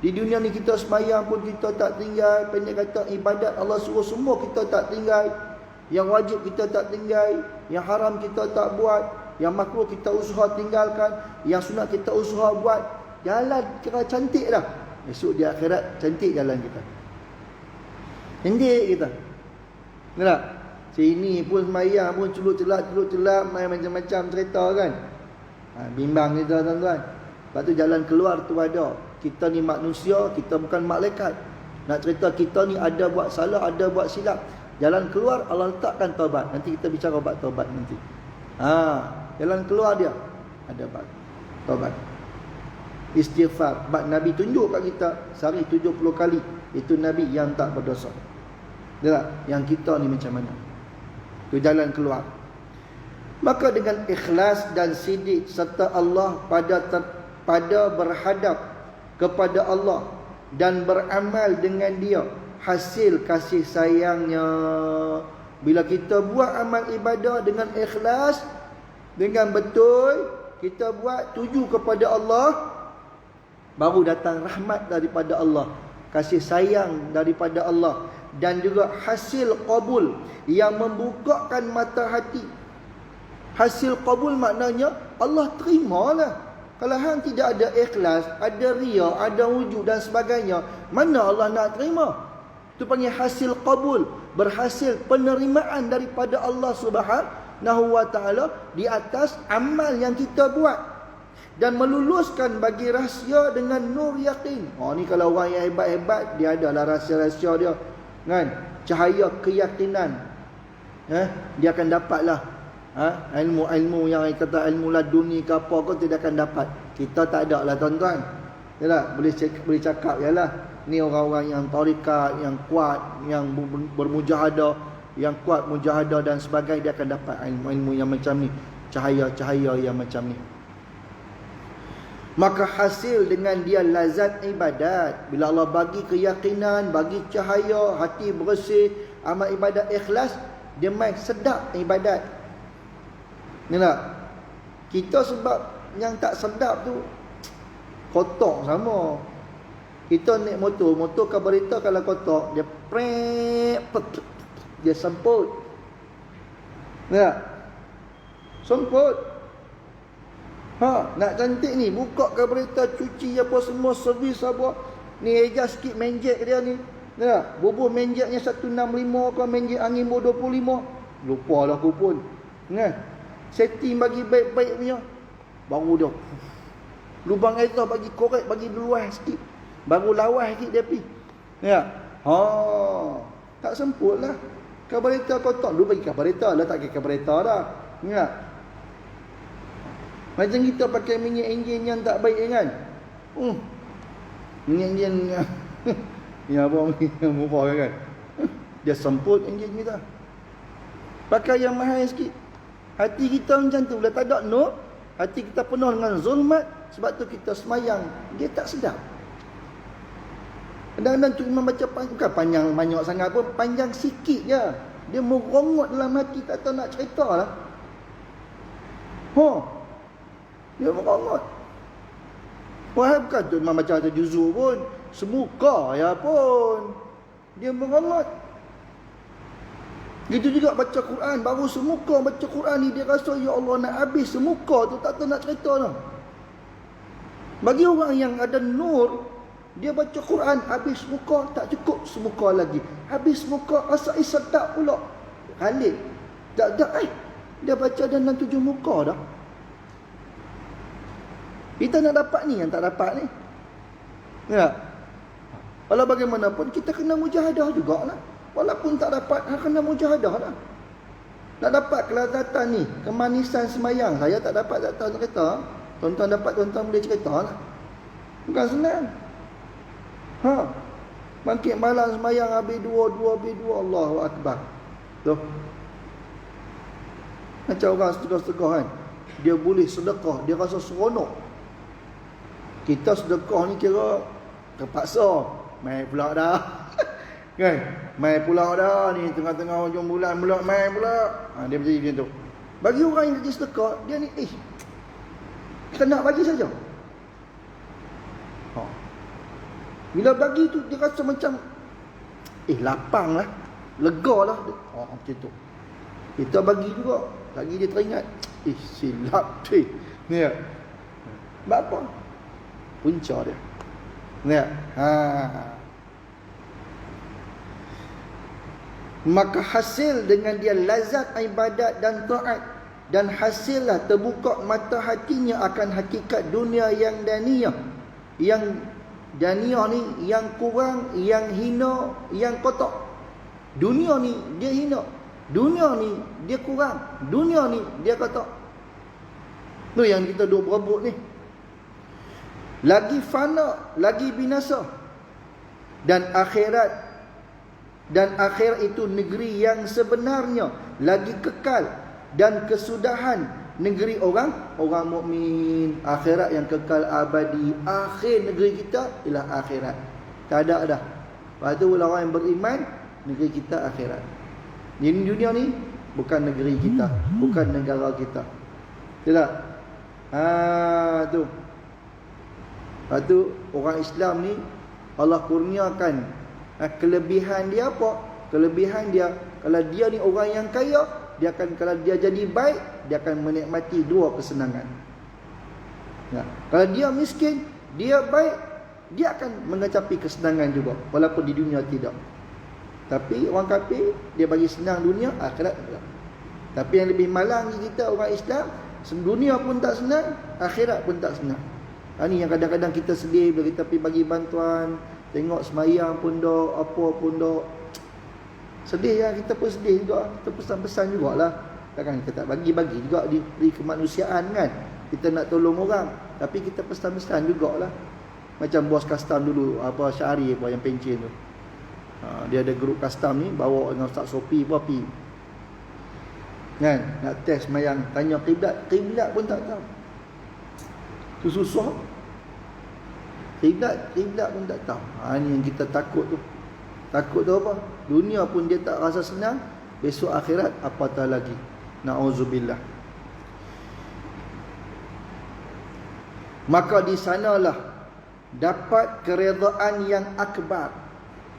Di dunia ni kita sembahyang pun kita tak tinggal, pendek kata ibadat Allah suruh semua kita tak tinggal. Yang wajib kita tak tinggal, yang haram kita tak buat, yang makruh kita usaha tinggalkan, yang sunat kita usaha buat. Jalan kira cantik dah. Esok di akhirat cantik jalan kita. Cantik kita. Nampak? Sini pun sembahyang pun celup-celap main macam-macam cerita kan. Bimbang kita tuan-tuan. Lepas tu jalan keluar tu ada. Kita ni manusia, kita bukan malaikat. Nak cerita kita ni ada buat salah, ada buat silap. Jalan keluar Allah letakkan taubat. Nanti kita bicara bab taubat nanti. Jalan keluar dia ada bab taubat. Istighfar. Bab Nabi tunjuk kat kita sehari 70 kali. Itu Nabi yang tak berdosa. Tak? Yang kita ni macam mana? Itu jalan keluar. Maka dengan ikhlas dan sidik serta Allah pada berhadap kepada Allah dan beramal dengan dia, hasil kasih sayangnya. Bila kita buat amal ibadah dengan ikhlas, dengan betul, kita buat tuju kepada Allah, baru datang rahmat daripada Allah, kasih sayang daripada Allah, dan juga hasil qabul yang membukakan mata hati. Hasil qabul maknanya Allah terimalah. Kalau hang tidak ada ikhlas, ada riya, ada wujud dan sebagainya, mana Allah nak terima? Itu panggil hasil qabul, berhasil penerimaan daripada Allah Subhanahu wa taala di atas amal yang kita buat, dan meluluskan bagi rahsia dengan nur yakin. Ni kalau orang yang hebat-hebat, dia adalah rahsia-rahsia dia, kan? Cahaya keyakinan. Dia akan dapatlah ilmu-ilmu yang kata ilmu laduni ke apa kau tidak akan dapat. Kita tak ada lah tuan-tuan. Yalah, boleh cakap yalah, ni orang-orang yang tarikat, yang kuat, yang bermujahadah, yang kuat mujahadah dan sebagainya, dia akan dapat ilmu-ilmu yang macam ni, cahaya-cahaya yang macam ni. Maka hasil dengan dia lazat ibadat. Bila Allah bagi keyakinan, bagi cahaya, hati bersih, amal ibadat ikhlas, dia main sedap ibadat. Ni tak? Kita sebab yang tak sedap tu kotor sama. Kita naik motor karburetor kalau kotor, dia dia semput. Tak? Semput. Nak cantik ni, buka karburetor, cuci apa semua, servis apa. Ni adjust sikit menjek dia ni. Tak? Bubuh menjeknya 165 ke menjek angin 25. Lupa lah aku pun. Kan? Setting bagi baik-baik punya. Baru dia lubang air bagi korek, bagi luas sikit, baru lawas sikit dia pergi. Ya. Tak semput lah. Karburetor kotor, lu bagi karburetor lah, tak kira karburetor dah. Ya. Macam kita pakai minyak enjin yang tak baik kan. Minyak enjin ya apa murah kan. Dia semput enjin kita. Pakai yang mahal sikit. Hati kita macam tu, bila tak ada nur, hati kita penuh dengan zulmat. Sebab tu kita semayang, dia tak sedap. Kadang-kadang tu imam baca bukan panjang banyak sangat pun, panjang sikit je, dia merongot dalam hati, tak tahu nak cerita lah. Dia merongot. Wah, bukan tu imam baca satu juzuk pun, semuka ya pun, dia merongot. Gitu juga baca Quran, baru semuka baca Quran ni, dia rasa ya Allah nak habis semuka tu, tak tahu nak cerita lah. Bagi orang yang ada nur, dia baca Quran, habis muka tak cukup semuka lagi, habis muka rasa sedap pula. Khalid tak ada, dia baca dan 7 muka dah. Kita nak dapat ni yang tak dapat ni. Ya. Walau bagaimanapun kita kena mujahadah jugalah. Walaupun tak dapat, kena mujahadah lah. Nak dapat kelazatan ni, kemanisan semayang, saya tak dapat, tak tahu cerita. Tuan-tuan dapat, tuan-tuan boleh cerita lah. Bukan senang. Bangkit malam semayang, habis dua, Allahu Akbar. Tuh. Macam orang sedekah-sedekah kan, dia boleh sedekah, dia rasa seronok. Kita sedekah ni kira terpaksa, main pula dah. Kan? Main pula dah ni, tengah-tengah hujung bulan pula main pula. Dia macam tu. Bagi orang yang kerja sedekah, dia ni kena bagi saja. Bila bagi tu dia rasa macam lapang lah, lega lah. Macam tu. Kita bagi juga, lagi dia teringat, silap tu. Ni ya. Sebab apa? Punca dia. Ni ya. Maka hasil dengan dia lazat ibadat dan taat, dan hasillah terbuka mata hatinya akan hakikat dunia yang daniyah. Yang daniyah ni yang kurang, yang hina, yang kotor. Dunia ni dia hina, dunia ni dia kurang, dunia ni dia kotor. Tu yang kita duk berebut ni. Lagi fana, lagi binasa. Dan akhirat itu negeri yang sebenarnya, lagi kekal dan kesudahan negeri orang mukmin, akhirat yang kekal abadi. Akhir negeri kita ialah akhirat. Tak ada dah. Lepas tu orang yang beriman, negeri kita akhirat. Di dunia ni bukan negeri kita, bukan negara kita. Tidak. Tu. Lepas tu orang Islam ni Allah kurniakan kelebihan dia apa? Kelebihan dia, kalau dia ni orang yang kaya, dia akan, kalau dia jadi baik, dia akan menikmati dua kesenangan. Kalau dia miskin, dia baik, dia akan mengecapi kesenangan juga, walaupun di dunia tidak. Tapi orang kafir, dia bagi senang dunia, akhirat tidak. Tapi yang lebih malang kita orang Islam, dunia pun tak senang, akhirat pun tak senang. Ini yang kadang-kadang kita sedih bila kita pergi bagi bantuan, tengok semayang pun dok, apa pun dok. Sedih ya, kita pun sedih juga. Kita pesan-pesan jugalah. Takkan kita tak bagi-bagi juga di kemanusiaan kan. Kita nak tolong orang, tapi kita pesan-pesan jugalah. Macam bos custom dulu, apa Syahri apa yang pencen tu. Dia ada grup custom ni, bawa dengan Ustaz Sopi apa pi. Kan, nak test semayang, tanya kiblat pun tak tahu. Tu susah. Kiblat pun tak tahu. Ni yang kita takut tu. Takut tu apa? Dunia pun dia tak rasa senang, besok akhirat apatah lagi. Na'udzubillah. Maka di sanalah dapat keredaan yang akbar,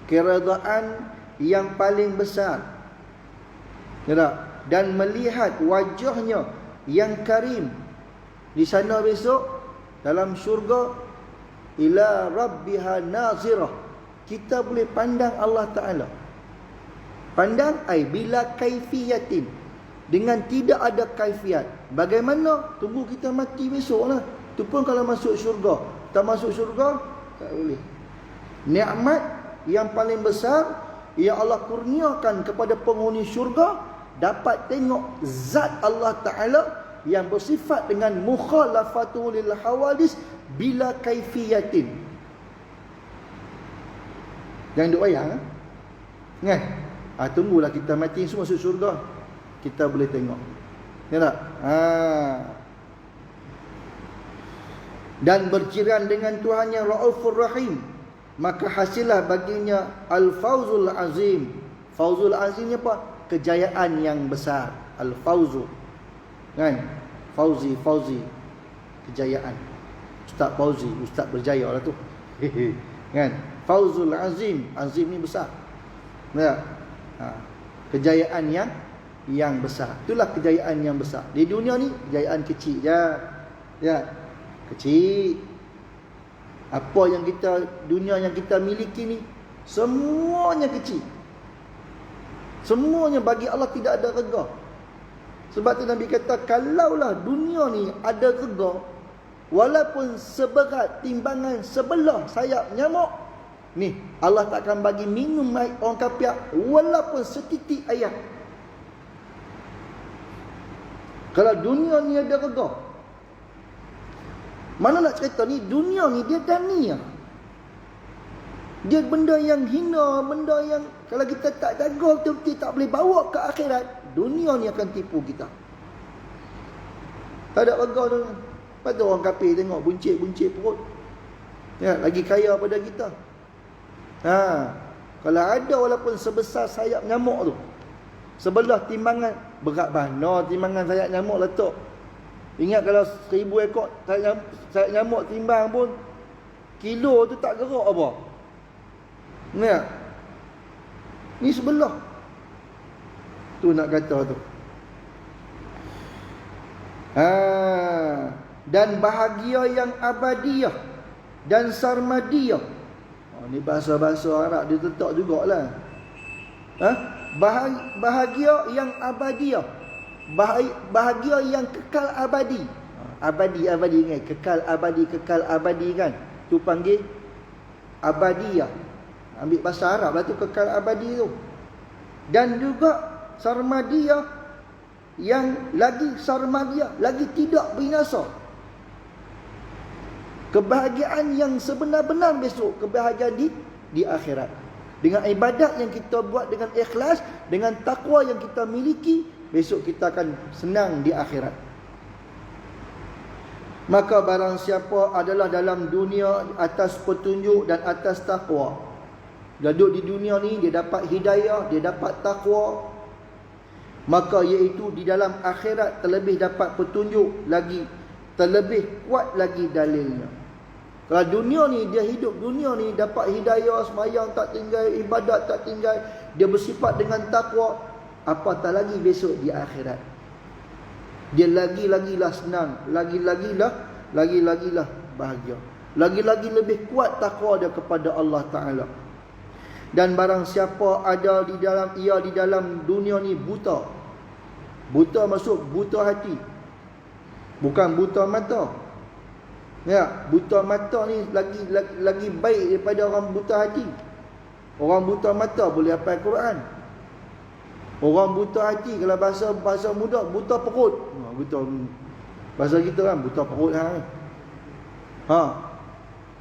keredaan yang paling besar. Dan melihat wajahnya yang karim. Di sana besok dalam syurga, ila rabbiha nazirah, kita boleh pandang Allah Ta'ala. Pandang ai bila kaifiyatin, dengan tidak ada kaifiat. Bagaimana? Tunggu kita mati besok lah. Itu pun kalau masuk syurga. Tak masuk syurga, tak boleh. Nikmat yang paling besar yang Allah kurniakan kepada penghuni syurga, dapat tengok zat Allah Ta'ala yang bersifat dengan mukhalafatu lil hawadis bila kaifiyatin. Jangan duk bayang kan? Tunggulah kita mati semua masuk syurga, kita boleh tengok. Ya tak? Dan berjiran dengan Tuhan yang Raufur Rahim, maka hasillah baginya al-fawzul azim. Fawzul azim ni apa? Kejayaan yang besar. Al-fawzu kan? Fauzi, kejayaan. Ustaz Fauzi, ustaz berjaya lah tu. Kan? Fawzul azim, azim ni besar. Ya. Kejayaan yang besar. Itulah kejayaan yang besar. Di dunia ni kejayaan kecil je. Ya. Kecil. Apa yang kita, dunia yang kita miliki ni semuanya kecil. Semuanya bagi Allah tidak ada rega. Sebab tu Nabi kata, kalaulah dunia ni ada rega, walaupun seberat timbangan sebelah sayap nyamuk, ni Allah tak akan bagi minum orang kafir walaupun setitik air. Kalau dunia ni ada rega, mana nak cerita ni, dunia ni dia dania. Dia benda yang hina, benda yang kalau kita tak jaga betul-betul tak boleh bawa ke akhirat, dunia ni akan tipu kita. Tak ada rega tu. Lepas tu orang kafir tengok buncit-buncit perut. Ya, lagi kaya pada kita. Kalau ada walaupun sebesar sayap nyamuk tu, sebelah timbangan, berat mana timbangan sayap nyamuk letak. Ingat kalau 1000 ekor sayap nyamuk timbang pun, kilo tu tak gerak apa. Ya. Ni sebelah. Tu nak kata tu. Dan bahagia yang abadiyah dan sarmadiyah. Ni bahasa-bahasa Arab dia letak jugalah. Bahagia yang abadiyah, bahagia yang kekal abadi. Abadi kan, kekal abadi kan. Tu panggil abadiyah. Ambil bahasa Arab lah tu, kekal abadi tu. Dan juga sarmadiyah, yang lagi sarmadiyah, lagi tidak binasa. Kebahagiaan yang sebenar-benar besok, kebahagiaan di akhirat. Dengan ibadat yang kita buat dengan ikhlas, dengan takwa yang kita miliki, besok kita akan senang di akhirat. Maka barang siapa adalah dalam dunia atas petunjuk dan atas takwa, duduk di dunia ni dia dapat hidayah, dia dapat takwa, maka iaitu di dalam akhirat terlebih dapat petunjuk lagi, terlebih kuat lagi dalilnya. Kalau dunia ni, dia hidup dunia ni dapat hidayah, sembahyang tak tinggal, ibadat tak tinggal, dia bersifat dengan takwa, apatah lagi besok di akhirat. Dia lagi-lagilah senang, lagi-lagilah bahagia, lagi-lagi lebih kuat takwa dia kepada Allah Ta'ala. Dan barang siapa ada di dalam dunia ni buta. Buta maksud buta hati, bukan buta mata. Ya, buta mata ni lagi baik daripada orang buta hati. Orang buta mata boleh hafal Quran. Orang buta hati, kalau bahasa muda, buta perut. Buta bahasa kita kan, buta perut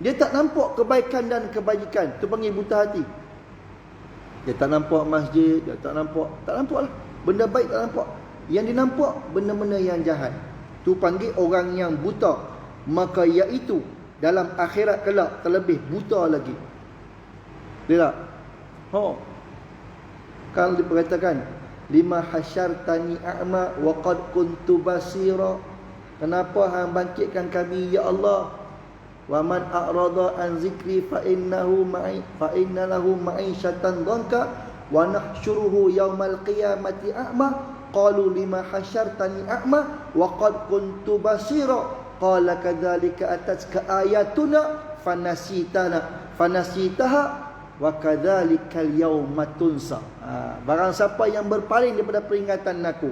dia tak nampak kebaikan dan kebajikan, tu panggil buta hati. Dia tak nampak masjid, dia tak nampak lah, benda baik tak nampak. Yang dia nampak benda-benda yang jahat, tu panggil orang yang buta. Maka iaitu dalam akhirat kelak terlebih buta lagi. Dia tak? Kalau diperkatakan, lima hasyartani a'ma wa qad kuntu basira, kenapa hang bangkitkan kami ya Allah? Wa man a'rada an zikri fa inna lahu ma'isyatan dhanka wa nahsyuruhu yaumal qiyamati a'ma. Qalu lima hasyartani a'ma wa qad kuntu basira. Qala kadzalika atatka ayatuna fanasitaha wa kadzalikal yauma tunsa. Barang siapa yang berpaling daripada peringatan aku,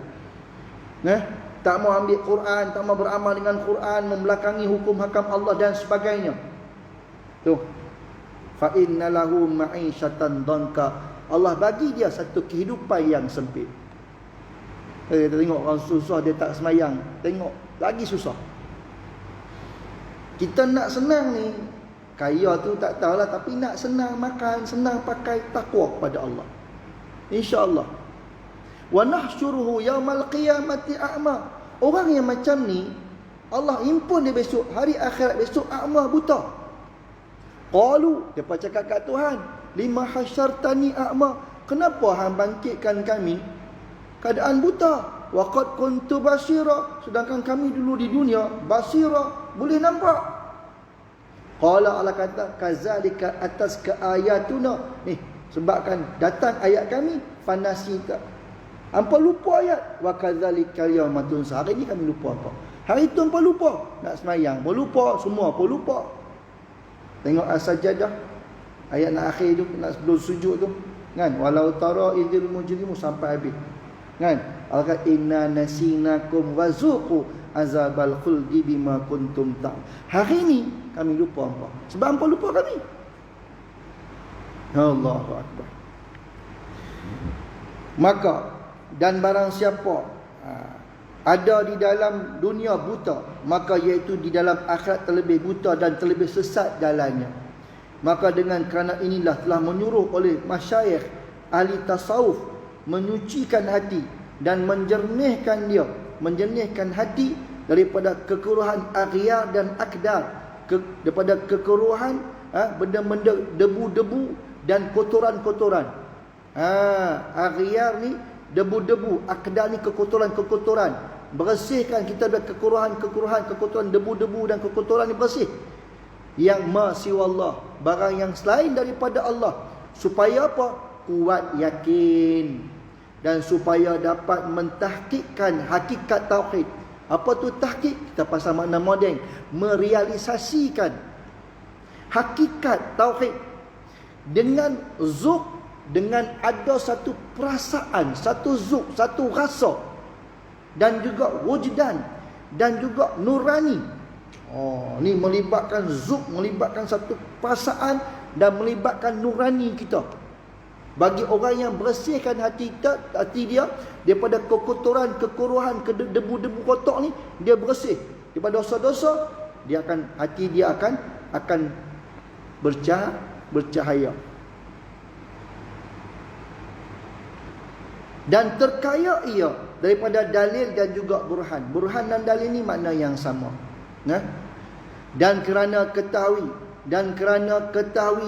tak mau ambil Quran, tak mau beramal dengan Quran, membelakangi hukum hakam Allah dan sebagainya, tu fa innalahu ma'isyatan dhanka, Allah bagi dia satu kehidupan yang sempit. Kita tengok orang susah dia tak semayang, tengok lagi susah. Kita nak senang ni, kaya tu tak tahulah, tapi nak senang makan, senang pakai, takwa kepada Allah, insya-Allah. Wa nahsyuruhu yaumal qiyamati a'ma. Orang yang macam ni Allah impun dia besok hari akhirat, besok a'ma, buta. Qalu, depa cakap kat Tuhan, lima hasyartani a'ma, kenapa hang bangkitkan kami keadaan buta? Wa qad kuntu basira, sedangkan kami dulu di dunia basira, boleh nampak. Qala, Allah kata, kazalika ataska ayatuna, ni sebabkan datang ayat kami, fanasita, hampa lupa ayat. Wa kadzalika yauma tunsa, hari ni kami lupa apa? Hari tu hampa lupa, nak semayang pun lupa, semua pun lupa. Tengok as-sajadah ayat nak akhir tu, nak sebelum sujud tu kan, walau tara idzil mujrimu sampai habis kan. Allah kata inna nasinakum wazuqu azabal khuldi bima kuntum ta'. Hari ni kami lupa hampa, sebab hampa lupa kami. Allahu akbar. Maka dan barang siapa ada di dalam dunia buta, maka iaitu di dalam akhirat terlebih buta dan terlebih sesat jalannya. Maka dengan kerana inilah telah menyuruh oleh masyayikh ahli tasawuf menyucikan hati dan menjernihkan hati daripada kekeruhan aghyar dan akdar, daripada kekeruhan benda-benda debu-debu dan kotoran-kotoran. Aghyar ni debu-debu, akdar ni kekotoran-kekotoran. Bersihkan kita dari kekeruhan-kekeruhan, kekotoran debu-debu dan kekotoran ni bersih. Yang ma siwallah, barang yang selain daripada Allah, supaya apa? Kuat yakin dan supaya dapat mentahqiqkan hakikat tauhid. Apa tu tahqiq? Kita pasal makna moden, merealisasikan hakikat tauhid dengan zuk, dengan ada satu perasaan, satu zuk, satu rasa, dan juga wujdan, dan juga nurani. Ni melibatkan zuk, melibatkan satu perasaan dan melibatkan nurani kita. Bagi orang yang bersihkan hati dia daripada kekotoran, kekuruhan, debu-debu kotor ni, dia bersih daripada dosa-dosa, hati dia akan bercahaya. Dan terkaya ia daripada dalil dan juga burhan. Burhan dan dalil ni makna yang sama. Nah, dan kerana ketahui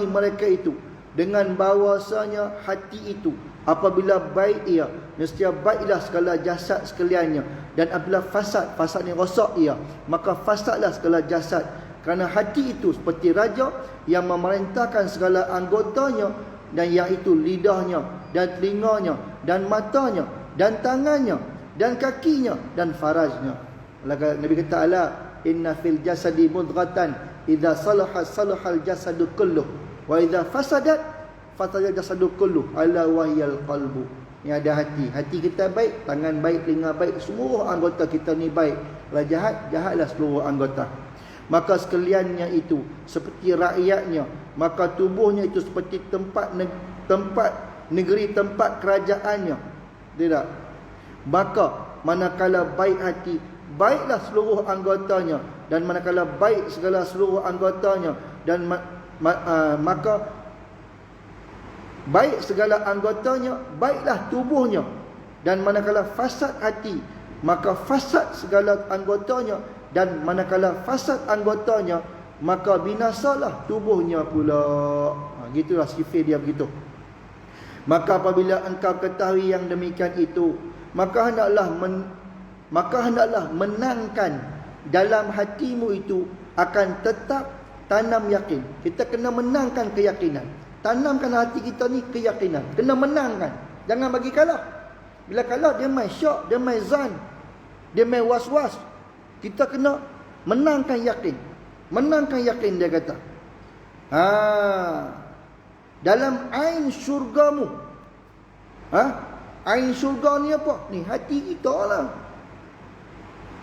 mereka itu dengan bahawasanya hati itu apabila baik ia, nescaya baiklah segala jasad sekaliannya, dan apabila fasad ni rosak ia, maka fasadlah segala jasad. Kerana hati itu seperti raja yang memerintahkan segala anggotanya, dan yang itu lidahnya dan telinganya dan matanya dan tangannya dan kakinya dan farajnya. Nabi kata, ala inna fil jasadi mudghatan idza salaha salahal jasadu kulluh wa idza fasadat fasada jasadu kulluh ala wahyal qalbu. Ni ada hati. Hati kita baik, tangan baik, telinga baik, seluruh anggota kita ni baik. Kalau jahat, jahatlah seluruh anggota. Maka sekaliannya itu seperti rakyatnya, maka tubuhnya itu seperti tempat negeri, tempat kerajaannya. Tidak. Maka manakala baik hati, baiklah seluruh anggotanya, dan manakala baik segala seluruh anggotanya, dan maka baik segala anggotanya, baiklah tubuhnya. Dan manakala fasad hati, maka fasad segala anggotanya, dan manakala fasad anggotanya, maka binasalah tubuhnya pula. Gitulah sifat dia begitu. Maka apabila engkau ketahui yang demikian itu, maka hendaklah menangkan dalam hatimu itu akan tetap tanam yakin. Kita kena menangkan keyakinan. Tanamkan hati kita ni keyakinan. Kena menangkan. Jangan bagi kalah. Bila kalah dia main syak, dia main zan, dia main was-was. Kita kena menangkan yakin. Menangkan yakin, dia kata. Dalam ain syurgamu. Ain syurga ni apa? Ni hati kita lah.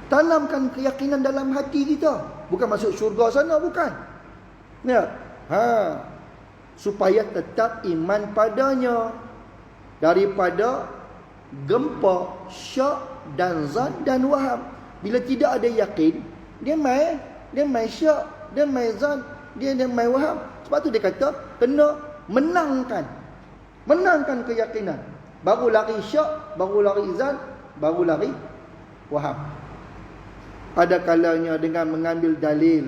Tanamkan keyakinan dalam hati kita. Bukan masuk syurga sana, bukan. Ya. Supaya tetap iman padanya, daripada gempa, syak dan zan dan waham. Bila tidak ada yakin, dia main syak, dia main zan, dia main waham. Sebab tu dia kata kena menangkan keyakinan. Baru lari syak, baru lari zan, baru lari waham. Ada kalanya dengan mengambil dalil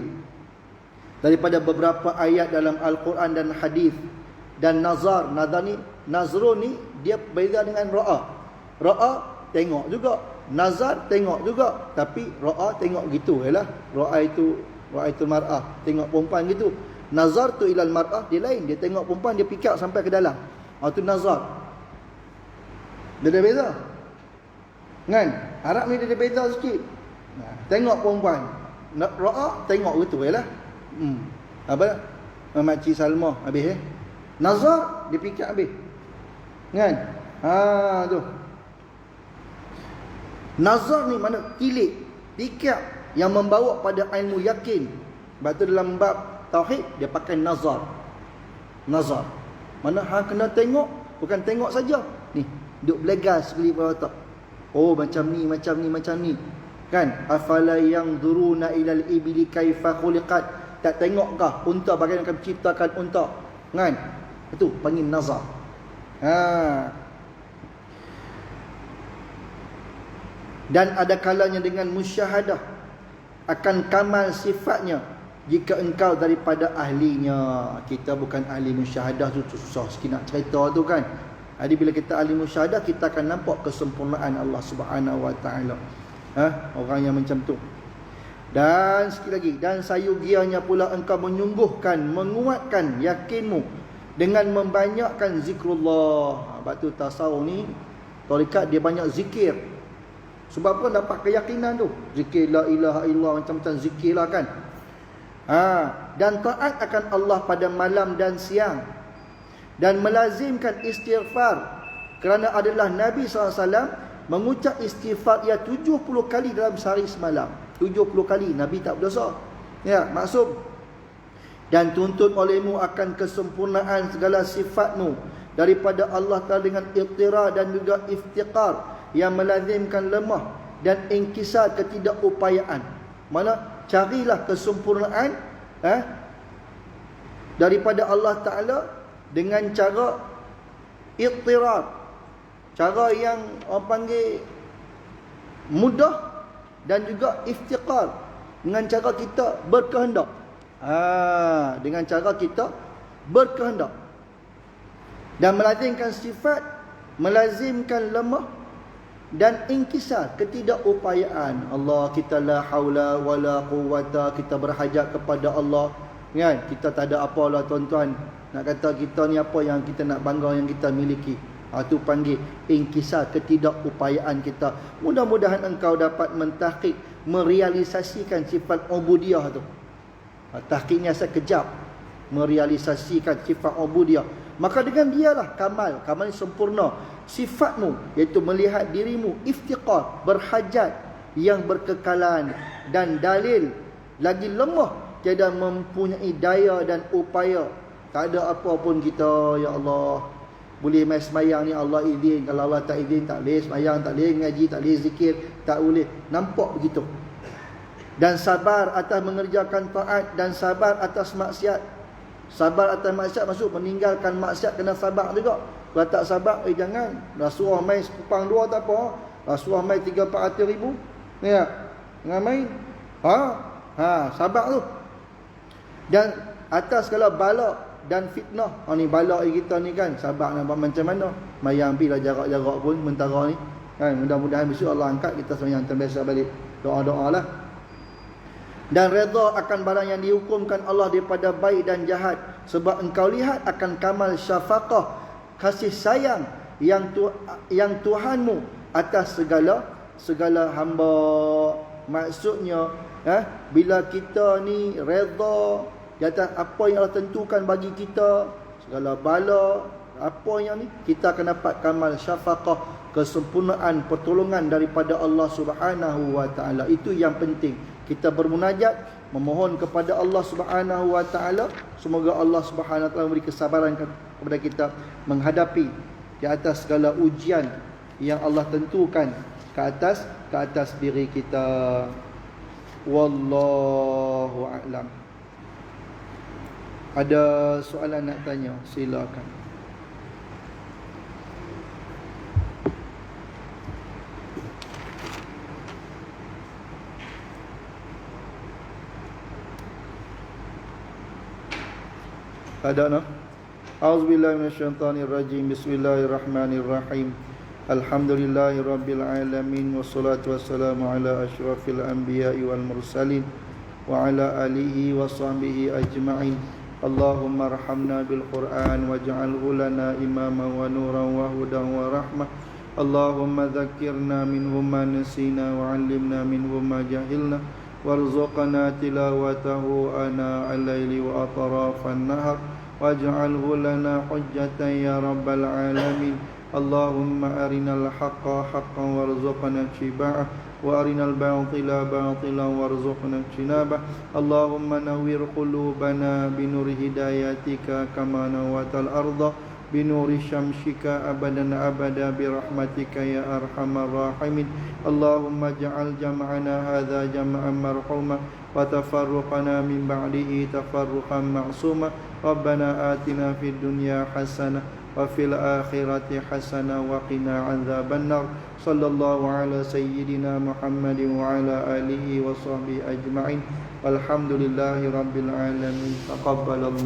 daripada beberapa ayat dalam Al-Quran dan hadis. Dan nazar ni, nazrun ni dia beza dengan ra'a. Ra'a tengok juga, nazar tengok juga, tapi ra'a tengok gitu jelah. Ra'a itu mar'ah, tengok perempuan gitu. Nazar tu ilal mar'ah, dia lain, dia tengok perempuan, dia pick up sampai ke dalam. Itu nazar. Dia ada beza kan? Arab ni dia ada beza sikit. Tengok perempuan, ra'a tengok gitu jelah. Apa? Makcik Salma habis nazar dia pick up habis. Kan? Tu. Nazar ni mana tilik, pick up yang membawa pada ilmu yakin. Sebab tu dalam bab tauhid dia pakai nazar. Nazar. Mana kena tengok, bukan tengok saja. Ni, duk belegas sekali pada otak. Oh macam ni. Kan? Afala yanzuruna ilal ibli kaifa khuliqat. Tak tengokkah unta bagaimana akan menciptakan unta? Kan? Itu panggil nazar. Dan ada kalanya dengan musyahadah akan kamal sifatnya jika engkau daripada ahlinya. Kita bukan ahli musyahadah tu susah sikit nak cerita tu kan. Jadi bila kita ahli musyahadah, kita akan nampak kesempurnaan Allah Subhanahu Wa Taala. Orang yang macam tu. Dan sekali lagi, dan sayugianya pula engkau menyungguhkan, menguatkan yakinmu dengan membanyakkan zikrullah. Sebab tu tasawuf ni, tarekat dia banyak zikir. Sebab apa? Dapat keyakinan tu. Zikir la ilaha illallah, macam-macam zikir lah kan. Dan taat akan Allah pada malam dan siang. Dan melazimkan istighfar. Kerana adalah Nabi SAW mengucap istighfar ia 70 kali dalam sehari semalam. 70 kali Nabi tak berdosa. Ya, maksum. Dan tuntut olehmu akan kesempurnaan segala sifatmu daripada Allah Ta'ala dengan iqtira dan juga iftiqar yang melazimkan lemah dan inkisar ketidakupayaan. Mana carilah kesempurnaan daripada Allah Ta'ala dengan cara iqtirar, cara yang orang panggil mudah, dan juga iftiqar, dengan cara kita berkehendak. Dengan cara kita berkehendak. Dan melazimkan sifat, melazimkan lemah dan inkisar, ketidakupayaan. Allah, kita la haula wala quwwata, kita berhajat kepada Allah, kan? Kita tak ada apa lah tuan-tuan. Nak kata kita ni apa yang kita nak bangga yang kita miliki. Itu panggil inkisar, ketidakupayaan kita. Mudah-mudahan engkau dapat mentahqiq, merealisasikan sifat ubudiyah tu. Tahqiqnya sekejap, merealisasikan sifat ubudiyah. Maka dengan dialah kamal ni sempurna. Sifatmu, iaitu melihat dirimu iftiqar, berhajat, yang berkekalan, dan dalil lagi lemah, tiada mempunyai daya dan upaya. Tak ada apa pun kita, ya Allah. Boleh main semayang ni Allah izin, kalau Allah tak izin tak boleh semayang, tak boleh ngaji, tak boleh zikir, tak boleh. Nampak begitu. Dan sabar atas mengerjakan taat, dan sabar atas maksiat. Sabar atas maksiat maksud meninggalkan maksiat kena sabar juga. Kalau tak sabar, jangan. Rasuah main sekupang dua tak apa. Rasuah main 3-400 ribu. Ya, jangan main. Sabar tu. Dan atas kalau bala dan fitnah. Ni bala kita ni kan, sabar nak buat macam mana. Mayang bila jarak-jarak pun mentara ni. Kan, mudah-mudahan besok Allah angkat kita sembahyang terbiasa balik. Doa-doa lah. Dan redha akan barang yang dihukumkan Allah daripada baik dan jahat. Sebab engkau lihat akan kamal syafaqah, kasih sayang yang Tuhanmu atas segala hamba. Maksudnya, bila kita ni redha di atas apa yang Allah tentukan bagi kita, segala bala, apa yang ni, kita akan dapat kamal syafaqah, kesempurnaan pertolongan daripada Allah Subhanahu wa taala. Itu yang penting. Kita bermunajat, memohon kepada Allah Subhanahu wa taala, semoga Allah Subhanahu wa taala memberi kesabaran kepada kita menghadapi di atas segala ujian yang Allah tentukan ke atas diri kita. Wallahu a'lam. Ada soalan nak tanya? Silakan. Ada no? A'udzubillahi minasyaitonirrajim. Bismillahirrahmanirrahim. Alhamdulillahirabbil alamin, wassalatu wassalamu ala asyrafil anbiya'i wal mursalin wa ala alihi wa sahbihi ajma'in. Allahumma arhamna bil Qur'an waj'alhu lana imaman wa nuran wa hudan wa rahmah. Allahumma dzakkirna minhu ma nasina wa 'allimna minhu ma jahilna warzuqna tilawatahu ana al-laili wa atrafan nahar waj'alhu lana hujjatan ya rabbal alamin. Allahumma arinal haqqa haqqan warzuqna ittiba'ah wa arinal batila batilan warzuqna ijtinabah. Allahumma nawwir qulubana binuri hidayatika kama nawatal arda binuri syamsika abadan abada birahmatika ya arhamar rahimin. Allahumma ja'al jam'ana hadha jam'an marhuma wa tafarruqana min ba'dihi tafarruqan ma'suma. Rabbana atina fid dunya hasanah wa fil akhirati hasanah wa qina adzabannar. Sallallahu ala sayyidina Muhammadin wa ala alihi wa sahbihi ajma'in. Walhamdulillahi rabbil alamin. Taqabbalallah.